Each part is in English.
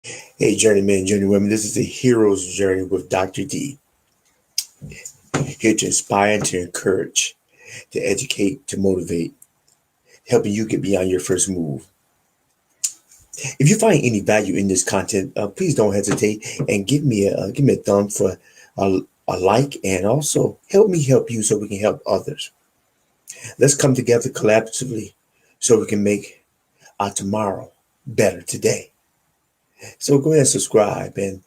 Hey, journeymen, journeywomen, this is the hero's journey with Dr. D. Here to inspire and to encourage, to educate, to motivate, helping you get beyond your first move. If you find any value in this content, please don't hesitate and give me a thumb for a like, and also help me help you so we can help others. Let's come together collaboratively so we can make our tomorrow better today. So go ahead and subscribe and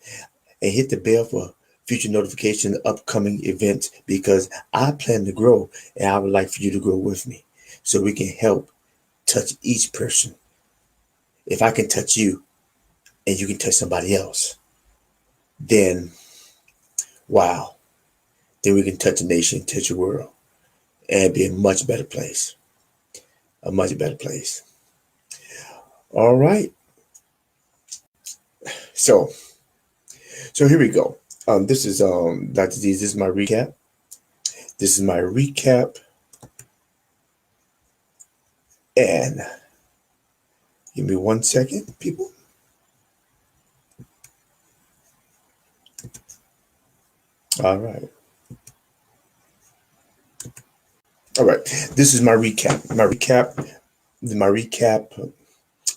hit the bell for future notification of upcoming events, because I plan to grow and I would like for you to grow with me so we can help touch each person. If I can touch you and you can touch somebody else, then wow, then we can touch a nation, touch a world, and be a much better place. A much better place. All right. So here we go. This is Dr. D. This is my recap. This is my recap. And give me 1 second, people. All right. All right. This is my recap.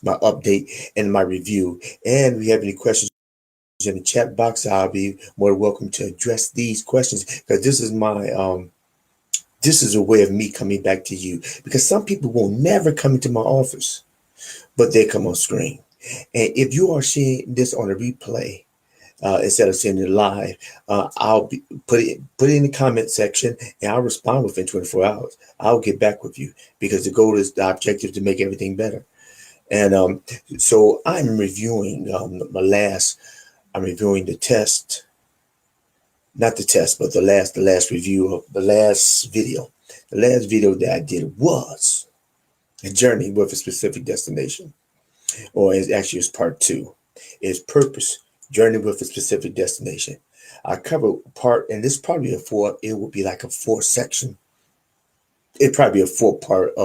My update, and my review. And if you have any questions in the chat box, I'll be more than welcome to address these questions, because this is a way of me coming back to you, because some people will never come into my office, but they come on screen. And if you are seeing this on a replay, instead of seeing it live, I'll put it in the comment section, and I'll respond within 24 hours. I'll get back with you, because the objective to make everything better. And so I'm reviewing I'm reviewing the test, not the test, but the last review of the last video. The last video that I did was a journey with a specific destination, or it's part two. It's purpose, journey with a specific destination. I covered part, and this probably it would be like a four section. It'd probably be a four-part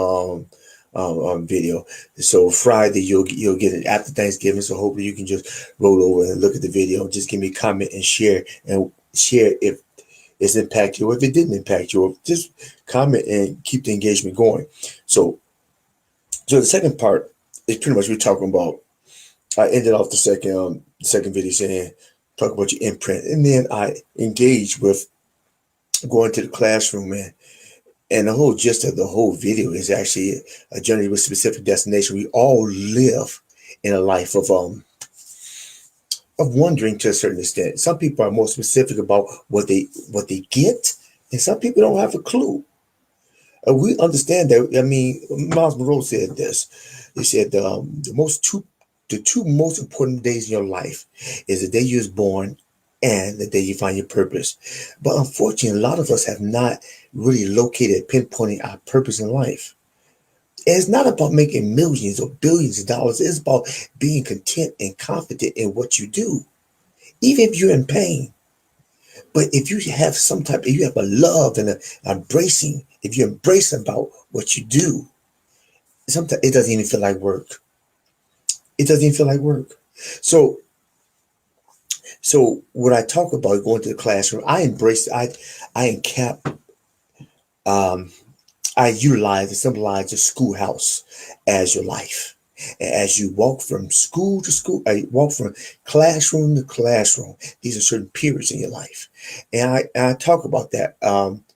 video. So Friday you'll get it after Thanksgiving. So hopefully you can just roll over and look at the video. Just give me a comment and share if it's impacted you, or if it didn't impact you, or just comment and keep the engagement going. So the second part is pretty much we're talking about. I ended off the second video saying talk about your imprint, and then I engaged with going to the classroom, and the whole gist of the whole video is actually a journey with a specific destination. We all live in a life of wondering to a certain extent. Some people are more specific about what they get, and some people don't have a clue. We understand that. I mean, Miles Monroe said this. He said the two most important days in your life is the day you was born and the day you find your purpose. But unfortunately, a lot of us have not really located, pinpointing our purpose in life. And it's not about making millions or billions of dollars. It's about being content and confident in what you do, even if you're in pain. But if you have a love and a embracing, if you embrace about what you do, sometimes it doesn't even feel like work. It doesn't even feel like work. So, so when I talk about going to the classroom, I encap, um, I utilize and symbolize the schoolhouse as your life. As you walk from school to school, I walk from classroom to classroom. These are certain periods in your life, and I talk about that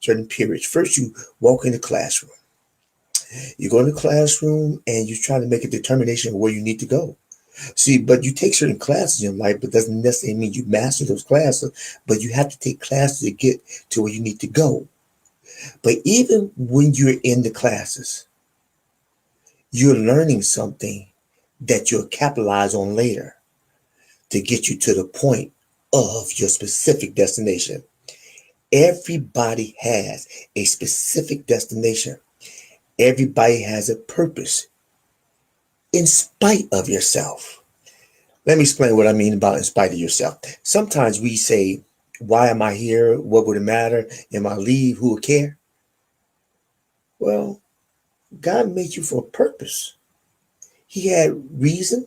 certain periods. First, you walk in the classroom. You go in the classroom and you try to make a determination of where you need to go. See, but you take certain classes in life, but doesn't necessarily mean you master those classes. But you have to take classes to get to where you need to go. But even when you're in the classes, you're learning something that you'll capitalize on later to get you to the point of your specific destination. Everybody has a specific destination. Everybody has a purpose in spite of yourself. Let me explain what I mean about in spite of yourself. Sometimes we say, why am I here? What would it matter? Am I leave? Who would care? Well, God made you for a purpose. He had reason.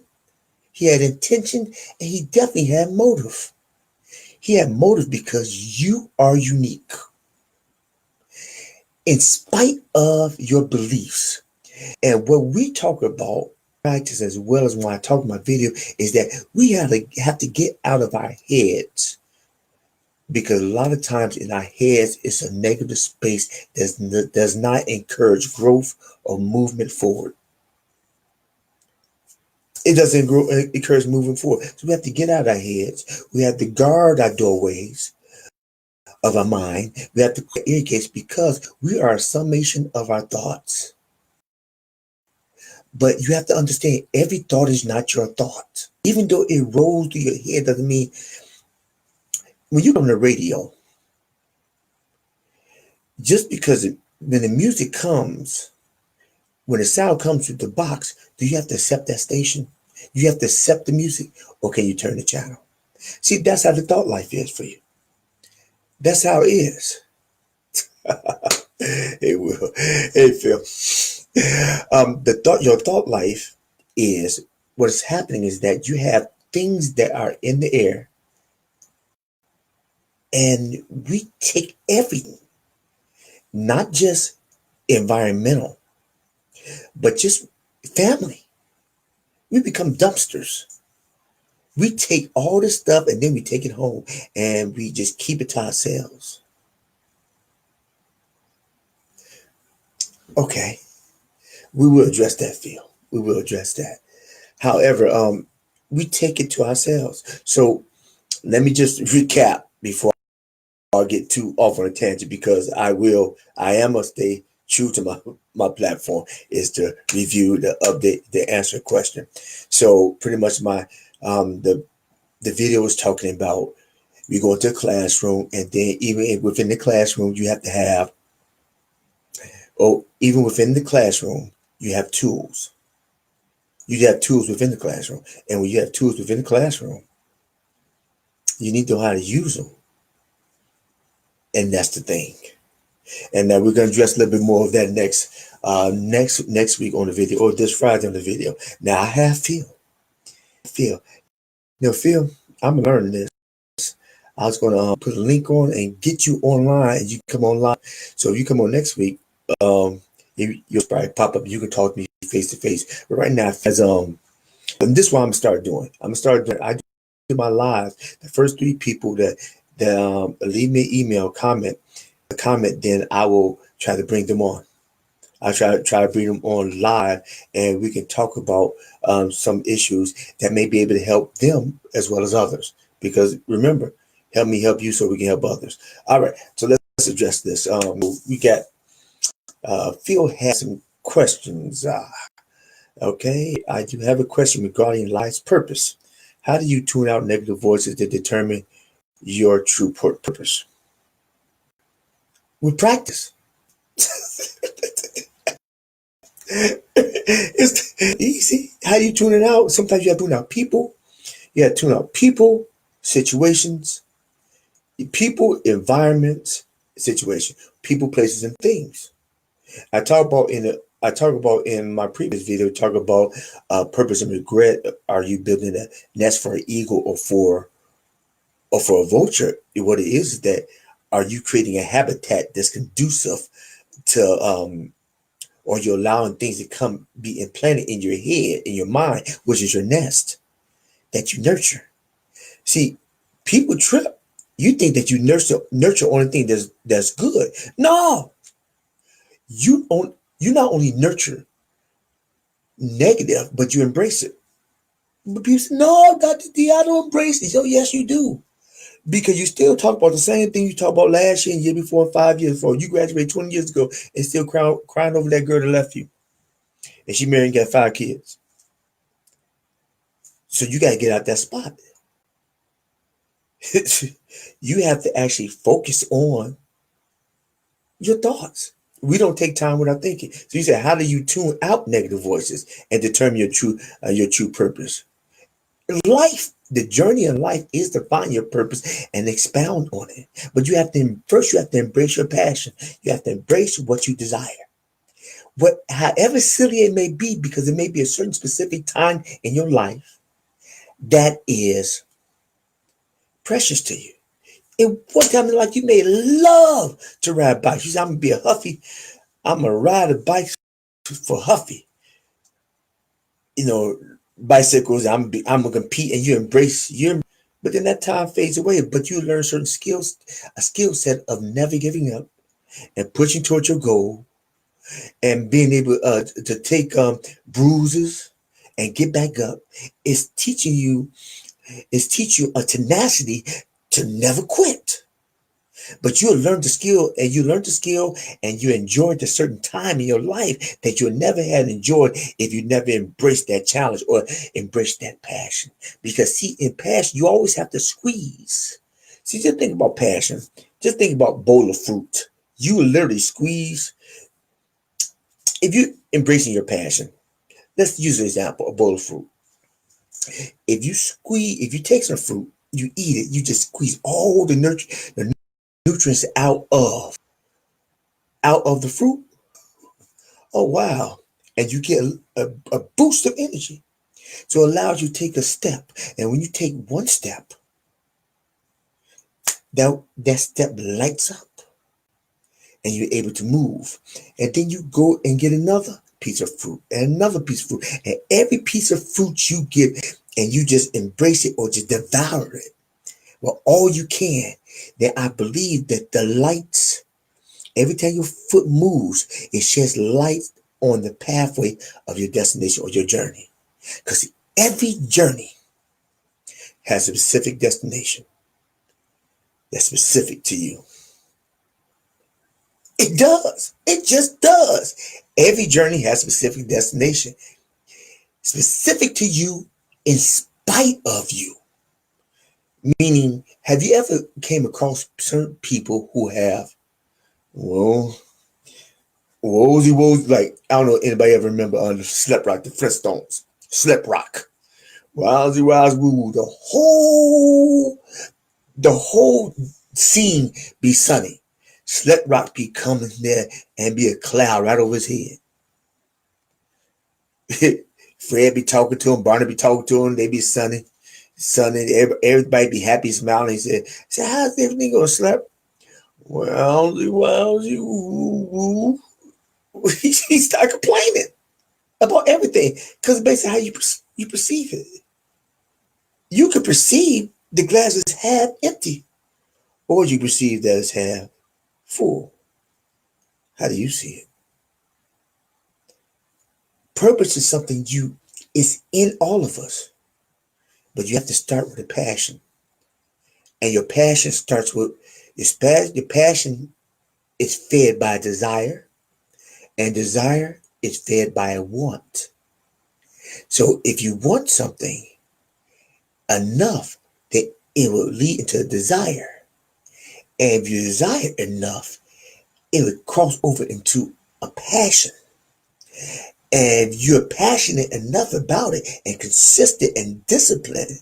He had intention, and he definitely had motive. He had motive because you are unique. In spite of your beliefs. And what we talk about practice as well as when I talk in my video is that we have to get out of our heads, because a lot of times in our heads it's a negative space that does not encourage growth or movement forward. It doesn't encourage moving forward. So we have to get out of our heads. We have to guard our doorways of our mind. We have to irrigate, because we are a summation of our thoughts. But you have to understand, every thought is not your thought. Even though it rolls through your head, doesn't mean when you on the radio, just because when the music comes, when the sound comes through the box, do you have to accept that station? You have to accept the music, or can you turn the channel? See, that's how the thought life is for you. That's how it is. Hey, Will. Hey, Phil. Your thought life is, what is happening is that you have things that are in the air, and we take everything, not just environmental, but just family. We become dumpsters. We take all this stuff and then we take it home and we just keep it to ourselves. Okay, we will address that, Phil. We will address that. However, we take it to ourselves. So let me just recap before I get too off on a tangent, because I am gonna stay true to my platform, is to review, the update, the answer question. So pretty much the video was talking about, we go into a classroom, and then even within the classroom you have to have, even within the classroom you have tools. You have tools within the classroom, and when you have tools within the classroom, you need to know how to use them, and that's the thing. And we're going to address a little bit more of that next week on the video, or this Friday on the video. Now I have Phil. Now, Phil, I'm learning this. I was going to put a link on and get you online, and you come online. So if you come on next week, you'll probably pop up. You can talk to me face to face. But right now, and this is what I'm gonna start doing. I do my live. The first 3 people that leave me an email, comment, then I will try to bring them on. I try to bring them on live, and we can talk about some issues that may be able to help them as well as others. Because remember, help me help you, so we can help others. All right, so let's address this. We got Phil has some questions. Okay, I do have a question regarding life's purpose. How do you tune out negative voices that determine your true purpose? With practice. It's easy. How do you tune it out? Sometimes you have to tune out people. You have to tune out people, situations, environments, situation, people, places, and things. I talk about in my previous video, talk about purpose and regret. Are you building a nest for an eagle, or for a vulture? What it is that, are you creating a habitat that's conducive to or you're allowing things to be implanted in your head, in your mind, which is your nest that you nurture. See, people trip. You think that you nurture only thing that's good. No, you not only nurture negative, but you embrace it. But people say, no, Dr. D, I don't embrace it. Oh, yes, you do. Because you still talk about the same thing you talked about last year and year before and 5 years before. You graduated 20 years ago and still crying over that girl that left you. And she married and got 5 kids. So you got to get out that spot. You have to actually focus on your thoughts. We don't take time without thinking. So you say, how do you tune out negative voices and determine your true purpose? Life, the journey of life is to find your purpose and expound on it. But you have to embrace your passion. You have to embrace what you desire. However silly it may be, because it may be a certain specific time in your life that is precious to you. In one time in life, you may love to ride bikes. You say, I'm gonna be a huffy. I'm gonna ride a bike for huffy. You know, bicycles. I'm gonna compete, and you embrace your. But then that time fades away. But you learn certain skills, a skill set of never giving up and pushing towards your goal, and being able to take bruises and get back up. It's teaching you. It's teaching you a tenacity to never quit. But you learn the skill, and you learn the skill, and you enjoyed a certain time in your life that you never had enjoyed if you never embraced that challenge or embraced that passion. Because see, in passion, you always have to squeeze. See, just think about passion. Just think about a bowl of fruit. You literally squeeze. If you embracing your passion, let's use an example, a bowl of fruit. If you take some fruit, you eat it, you just squeeze all the nutrients out of the fruit. Oh wow. And you get a boost of energy. So it allows you to take a step. And when you take one step, that step lights up and you're able to move. And then you go and get another piece of fruit and another piece of fruit. And every piece of fruit you get, and you just embrace it or just devour it. Well, all you can. Then I believe that the lights, every time your foot moves, it sheds light on the pathway of your destination or your journey. Because every journey has a specific destination that's specific to you. It does. It just does. Every journey has a specific destination, specific to you in spite of you. Meaning, have you ever came across certain people who have, well, like, I don't know if anybody ever remember on the Slip Rock, the Flintstones, Slip Rock. Wowsy wows woo. The whole scene be sunny. Slip Rock be coming there and be a cloud right over his head. Fred be talking to him, Barney be talking to him, they be sunny. Everybody be happy, smiling. He said, how's everything going, Slip? Wowsy woo. He started complaining about everything because basically how you perceive it. You could perceive the glass is half empty, or you perceive that it's half full. How do you see it? Purpose is something it's in all of us, but you have to start with a passion, and your passion starts with your passion is fed by desire, and desire is fed by a want. So if you want something enough, that it will lead into a desire, and if you desire enough, it would cross over into a passion. And you're passionate enough about it and consistent and disciplined,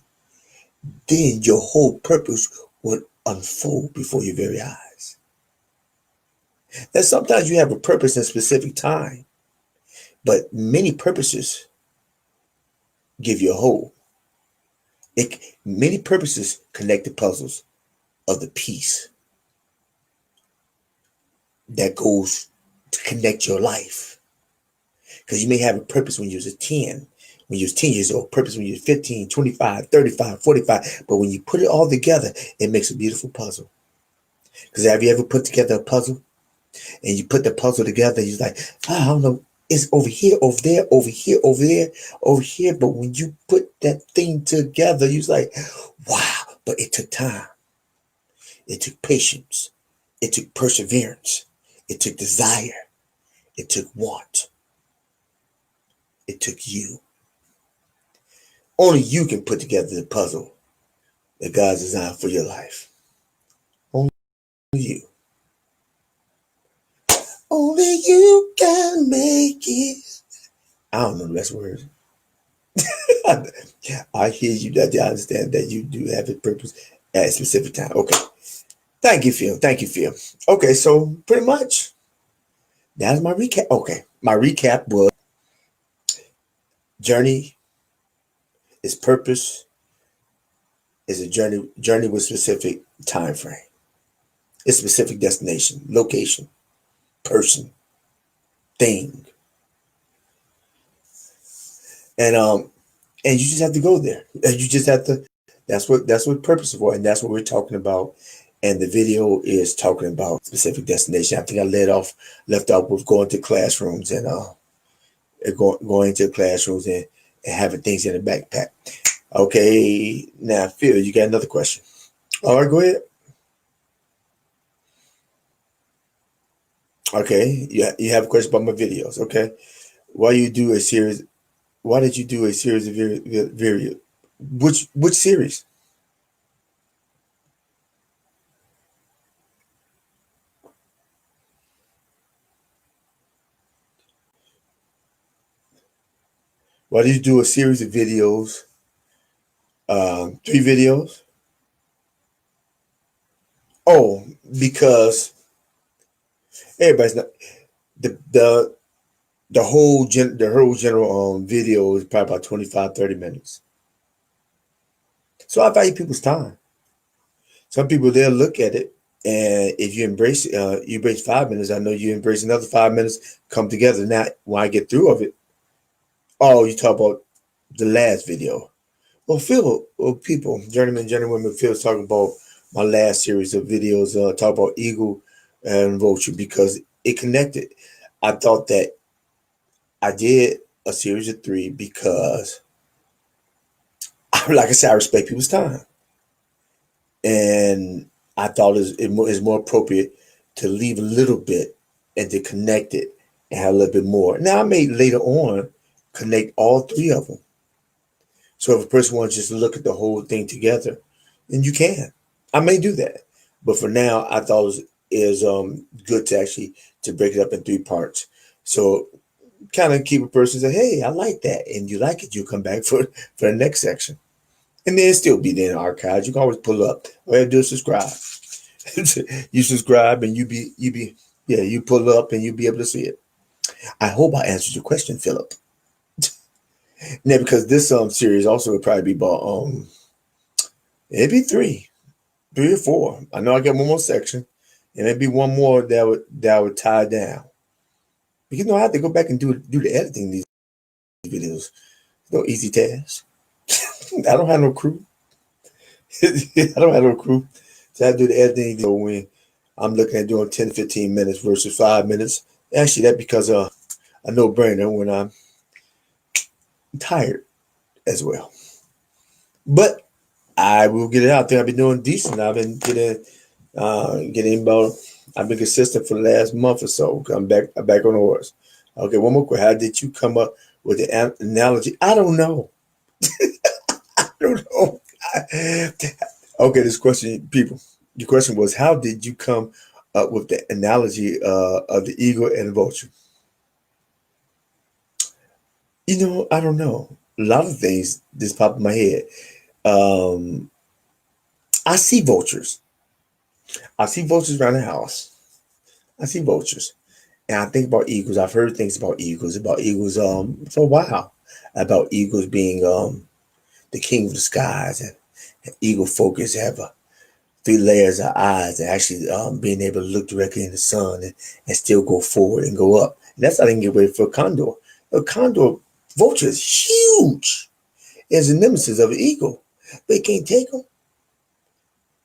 then your whole purpose would unfold before your very eyes. Now, sometimes you have a purpose in a specific time, but many purposes give you a whole. Many purposes connect the puzzles of the piece that goes to connect your life. Because you may have a purpose when you was 10, when you was 10 years old, purpose when you was 15, 25, 35, 45. But when you put it all together, it makes a beautiful puzzle. Because have you ever put together a puzzle and you put the puzzle together, you're like, I don't know, it's over here, over there, over here, over there, over here. But when you put that thing together, you're like, wow, but it took time. It took patience. It took perseverance. It took desire. It took want. It took you. Only you can put together the puzzle that God's designed for your life. Only you. Only you can make it. I don't know the rest words. I hear you. That I understand that you do have a purpose at a specific time. Okay. Thank you, Phil. Thank you, Phil. Okay, so pretty much that's my recap. Okay. My recap was journey is purpose is a journey with specific time frame. It's specific destination, location, person, thing, and and you just have to go there. And you just have to. That's what purpose is for, and that's what we're talking about. And the video is talking about specific destination. I think I left off with going to classrooms and going to classrooms and having things in a backpack. Okay, now Phil, you got another question. All right, go ahead. Okay, you have a question about my videos. Okay, why you do a series? Why did you do a series of video? Which series? Why did you do a series of videos? 3 videos. Oh, because everybody's not the whole general video is probably about 25-30 minutes. So I value people's time. Some people they'll look at it, and if you embrace 5 minutes. I know you embrace another 5 minutes. Come together. Now, when I get through of it, oh, you talk about the last video. Well, Phil, people, journeymen, journeywomen, Phil's talking about my last series of videos. Talk about eagle and vulture because it connected. I thought that I did a series of 3 because, like I said, I respect people's time. And I thought it's more appropriate to leave a little bit and to connect it and have a little bit more. Now I may later on connect all 3 of them. So if a person wants just to look at the whole thing together, then you can. I may do that, but for now, I thought it is good to actually to break it up in 3 parts. So kind of keep a person say, "Hey, I like that," and you like it, you come back for the next section. And then still be there in the archives. You can always pull up. All you have to do is subscribe. You subscribe and you pull up and you'll be able to see it. I hope I answered your question, Philip. Now because this series also would probably be about it'd be 3 or 4. I know I got one more section, and maybe one more that would tie down. Because I have to go back and do the editing of these videos. No easy task. I don't have no crew. I don't have no crew. So I do the editing when I'm looking at doing 10 to 15 minutes versus 5 minutes. Actually, that because a no brainer when I'm tired as well. But I will get it out there. I've been doing decent. I've been getting about. I've been consistent for the last month or so. I'm back on the horse. Okay, one more question. How did you come up with the analogy? I don't know. I don't know. Okay, this question, people. The question was, how did you come up with the analogy of the eagle and the vulture? I don't know. A lot of things just pop in my head. Um, I see vultures. I see vultures around the house. I see vultures. And I think about eagles. I've heard things about eagles for a while. About eagles being the king of the skies and eagle focus have 3 layers of eyes and actually being able to look directly in the sun and still go forward and go up. And that's how they can get ready for a condor. A condor vulture is huge. It's a nemesis of an eagle. But it can't take them.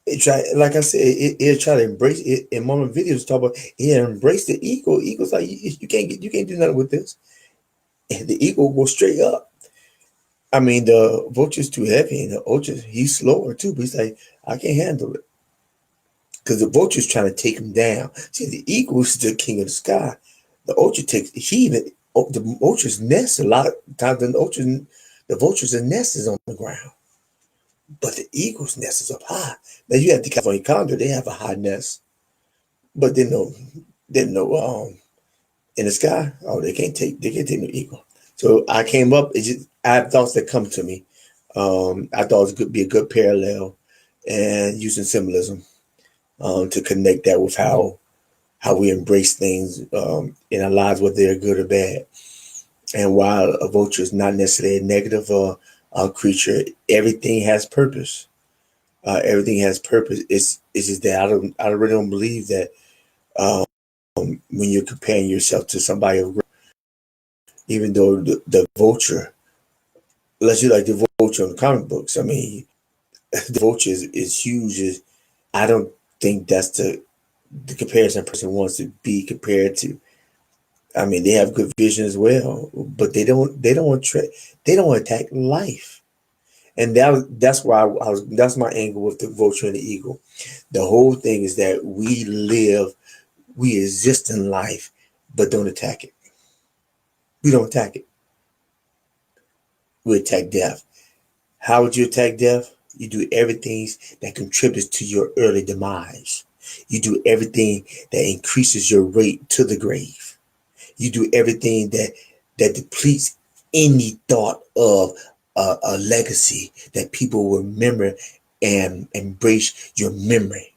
It try, like I said, it try to embrace it. In one of the videos, talk about it embrace the eagle. Eagle's like you can't do nothing with this. And the eagle goes straight up. I mean, the vulture's too heavy, and the vulture he's slower too. But he's like, I can't handle it because the vulture's trying to take him down. See, the eagle is the king of the sky. The vulture takes the vulture's nest a lot of times. The vulture's nest is on the ground. But the eagle's nest is up high. Now you have the California condor; they have a high nest, but they know in the sky. Oh, they can't take no eagle. So I came up. I have thoughts that come to me. I thought it could be a good parallel, and using symbolism to connect that with how we embrace things in our lives, whether they're good or bad. And while a vulture is not necessarily a negative creature, everything has purpose. Everything has purpose. It's just that I really don't believe that um, when you're comparing yourself to somebody, even though the vulture, unless you like the vulture on the comic books, I mean, the vulture is huge. I don't think that's the comparison a person wants to be compared to. I mean, they have good vision as well, but they don't attack life. And that's why that's my angle with the vulture and the eagle. The whole thing is that we exist in life, but don't attack it. We don't attack it. We attack death. How would you attack death? You do everything that contributes to your early demise. You do everything that increases your rate to the grave. You do everything that depletes any thought of a legacy that people will remember and embrace your memory.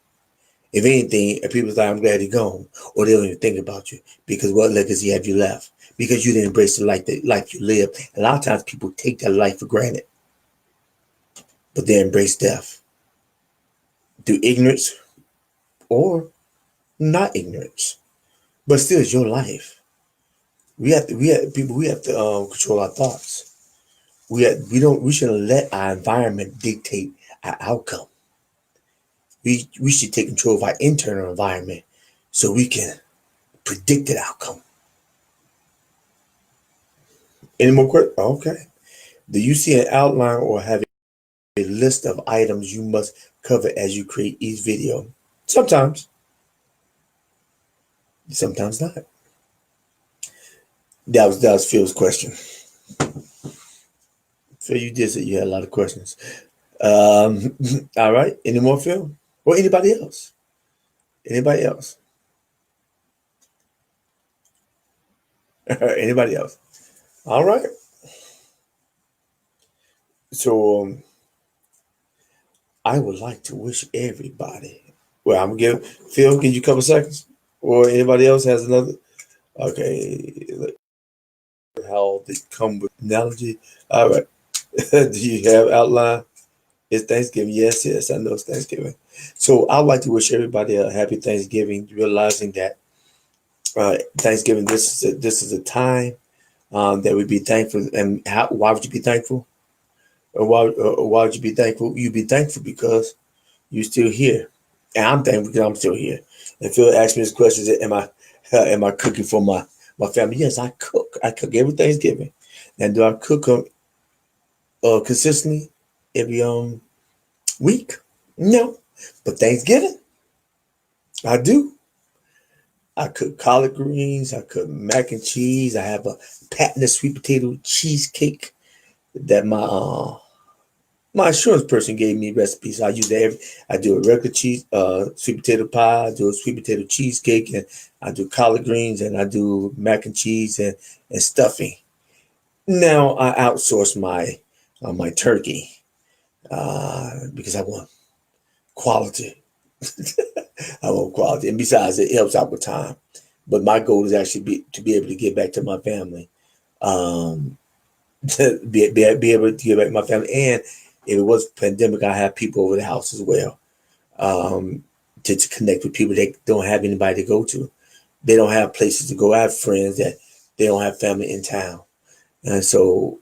If anything, if people say, I'm glad you're gone, or they don't even think about you, because what legacy have you left? Because you didn't embrace the life you lived. A lot of times people take that life for granted, but they embrace death through ignorance or not ignorance. But still, it's your life. We have to control our thoughts. We shouldn't let our environment dictate our outcome. We should take control of our internal environment so we can predict the outcome. Any more questions? Okay. Do you see an outline or have a list of items you must cover as you create each video? Sometimes, sometimes not. That was Phil's question. Phil, you did say you had a lot of questions. All right. Any more, Phil? Or anybody else? Anybody else? Anybody else? All right. So I would like to wish everybody. Well, I'm gonna give Phil. Can you couple seconds? Or anybody else has another? Okay. How they come with analogy? All right. Do you have outline? It's Thanksgiving. Yes, yes, I know it's Thanksgiving. So I'd like to wish everybody a happy Thanksgiving, realizing that Thanksgiving this is a time that we be thankful. And why would you be thankful? Or why would you be thankful? You'd be thankful because you're still here, and I'm thankful because I'm still here. And Phil asked me this question: am I cooking for my family? Yes, I cook. I cook every Thanksgiving. And do I cook consistently every week? No, but Thanksgiving I do. I cook collard greens. I cook mac and cheese. I have a patented sweet potato cheesecake that my insurance person gave me recipes. I use that I do a regular sweet potato pie. I do a sweet potato cheesecake, and I do collard greens, and I do mac and cheese and stuffing. Now I outsource my turkey because I want quality. I want quality, and besides, it helps out with time. But my goal is actually to be able to get back to my family, um, to be able to get back to my family. And if it was pandemic, I have people over the house as well, um, to connect with people that don't have anybody to go to. They don't have places to go. I have friends that they don't have family in town, and so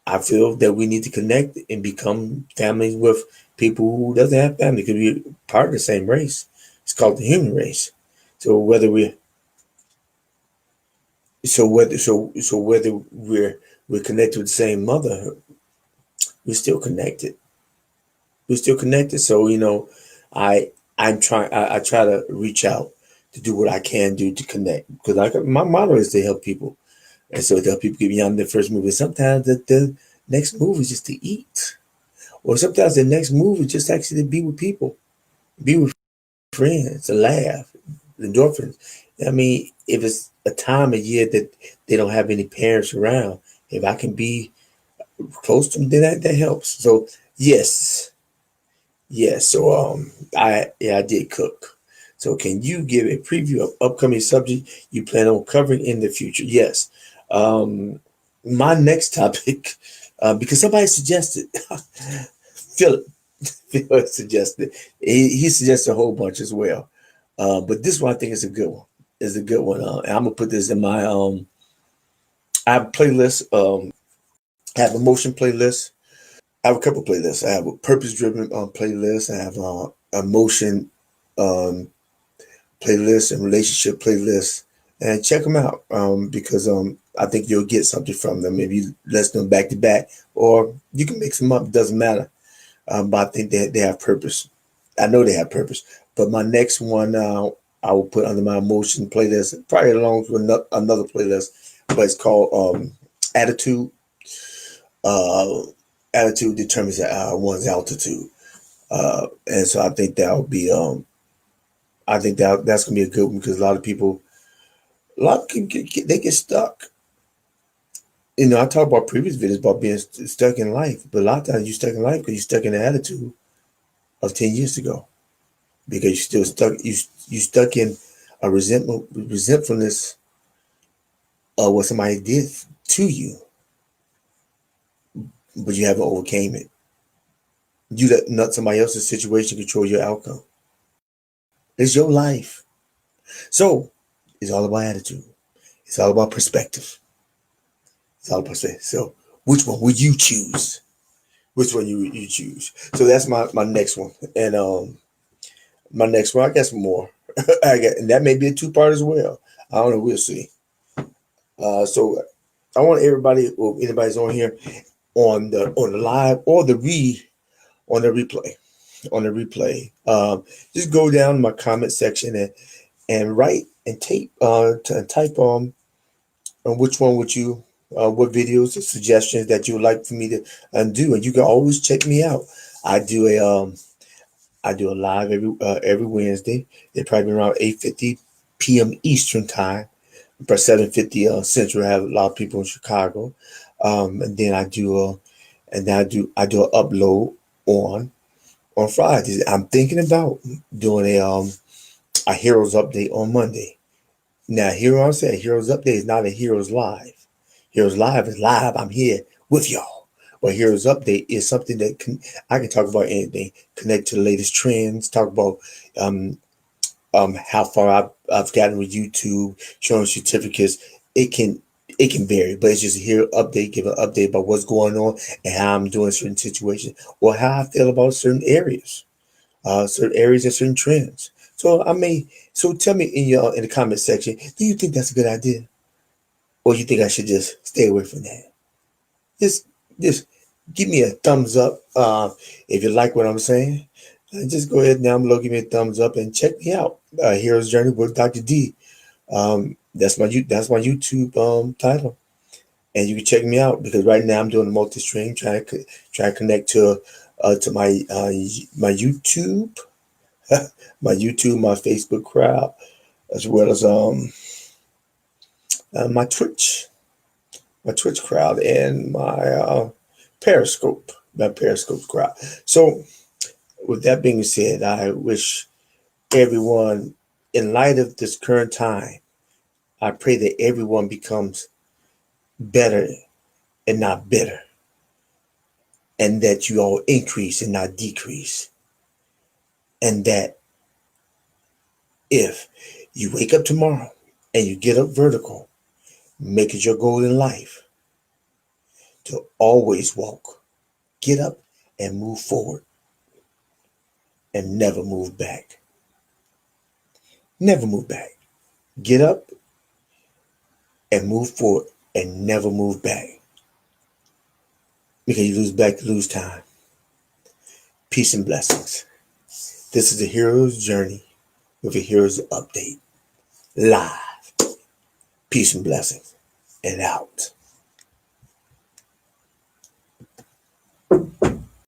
I feel that we need to connect and become families with people who doesn't have family because we're part of the same race. It's called the human race. So whether we whether we're connected with the same mother, we're still connected. We're still connected. So I try to reach out to do what I can do to connect because my motto is to help people, and so to help people get beyond their first move. And sometimes the next move is just to eat, or sometimes the next move is just actually to be with people, be with friends, to laugh, endorphins. I mean, if it's a time of year that they don't have any parents around, if I can be close to them, then that helps. So yes, yes. So I did cook. So can you give a preview of upcoming subject you plan on covering in the future? Yes. My next topic, because somebody suggested, Philip. Phil suggested. He suggested a whole bunch as well. But this one I think is a good one. Is a good one. And I'm gonna put this in my I have a playlist. I have a motion playlist. I have a couple playlists. I have a purpose driven playlist. I have a motion um, playlist and relationship playlist. And check them out because I think you'll get something from them. Maybe you listen them back to back, or you can mix them up. It doesn't matter. But I think they have purpose. I know they have purpose. But my next one, I will put under my emotion playlist, probably along with another playlist, but it's called Attitude. Uh, Attitude determines one's altitude, and so I think that'll be. I think that's gonna be a good one because a lot of people they get stuck. I talk about previous videos about being stuck in life, but a lot of times you're stuck in life because you're stuck in the attitude of 10 years ago. Because you're still stuck. You stuck in a resentfulness of what somebody did to you, but you haven't overcame it. You let not somebody else's situation control your outcome. It's your life, so it's all about attitude. It's all about perspective. It's all about perspective. So, which one would you choose? Which one you choose? So that's my next one, and my next one I got some more. And that may be a two-part as well. I don't know. We'll see. So I want everybody, or anybody's on here, on the live or on the replay, just go down to my comment section and write and type on which one would you, what videos or suggestions that you would like for me to undo, and you can always check me out. I do a I do a live every Wednesday. It probably around 8:50 p.m. Eastern time. For 7:50 Central, I have a lot of people in Chicago, and then I do an upload on Fridays. I'm thinking about doing a Heroes update on Monday. Now, here I'm saying Heroes update is not a Heroes live. Heroes live is live. I'm here with y'all. But Heroes update is something that I can talk about anything, connect to the latest trends, talk about um, how far I've gotten with YouTube, showing certificates. It can it can vary, but it's just here update, give an update about what's going on and how I'm doing certain situations or how I feel about certain areas and certain trends. So tell me in the comment section, do you think that's a good idea, or you think I should just stay away from that? Just just give me a thumbs up if you like what I'm saying. Just go ahead down below, give me a thumbs up, and check me out. Hero's Journey with Dr. D. That's my YouTube title, and you can check me out because right now I'm doing a multi-stream, trying to connect to my YouTube, my Facebook crowd, as well as my Twitch crowd, and my Periscope crowd. So with that being said, I wish everyone, in light of this current time, I pray that everyone becomes better and not bitter, and that you all increase and not decrease, and that if you wake up tomorrow and you get up vertical, make it your goal in life to always walk, get up, and move forward, and never move back. Never move back. Get up and move forward and never move back. Because you lose time. Peace and blessings. This is the Hero's Journey with a Hero's Update. Live. Peace and blessings. And out.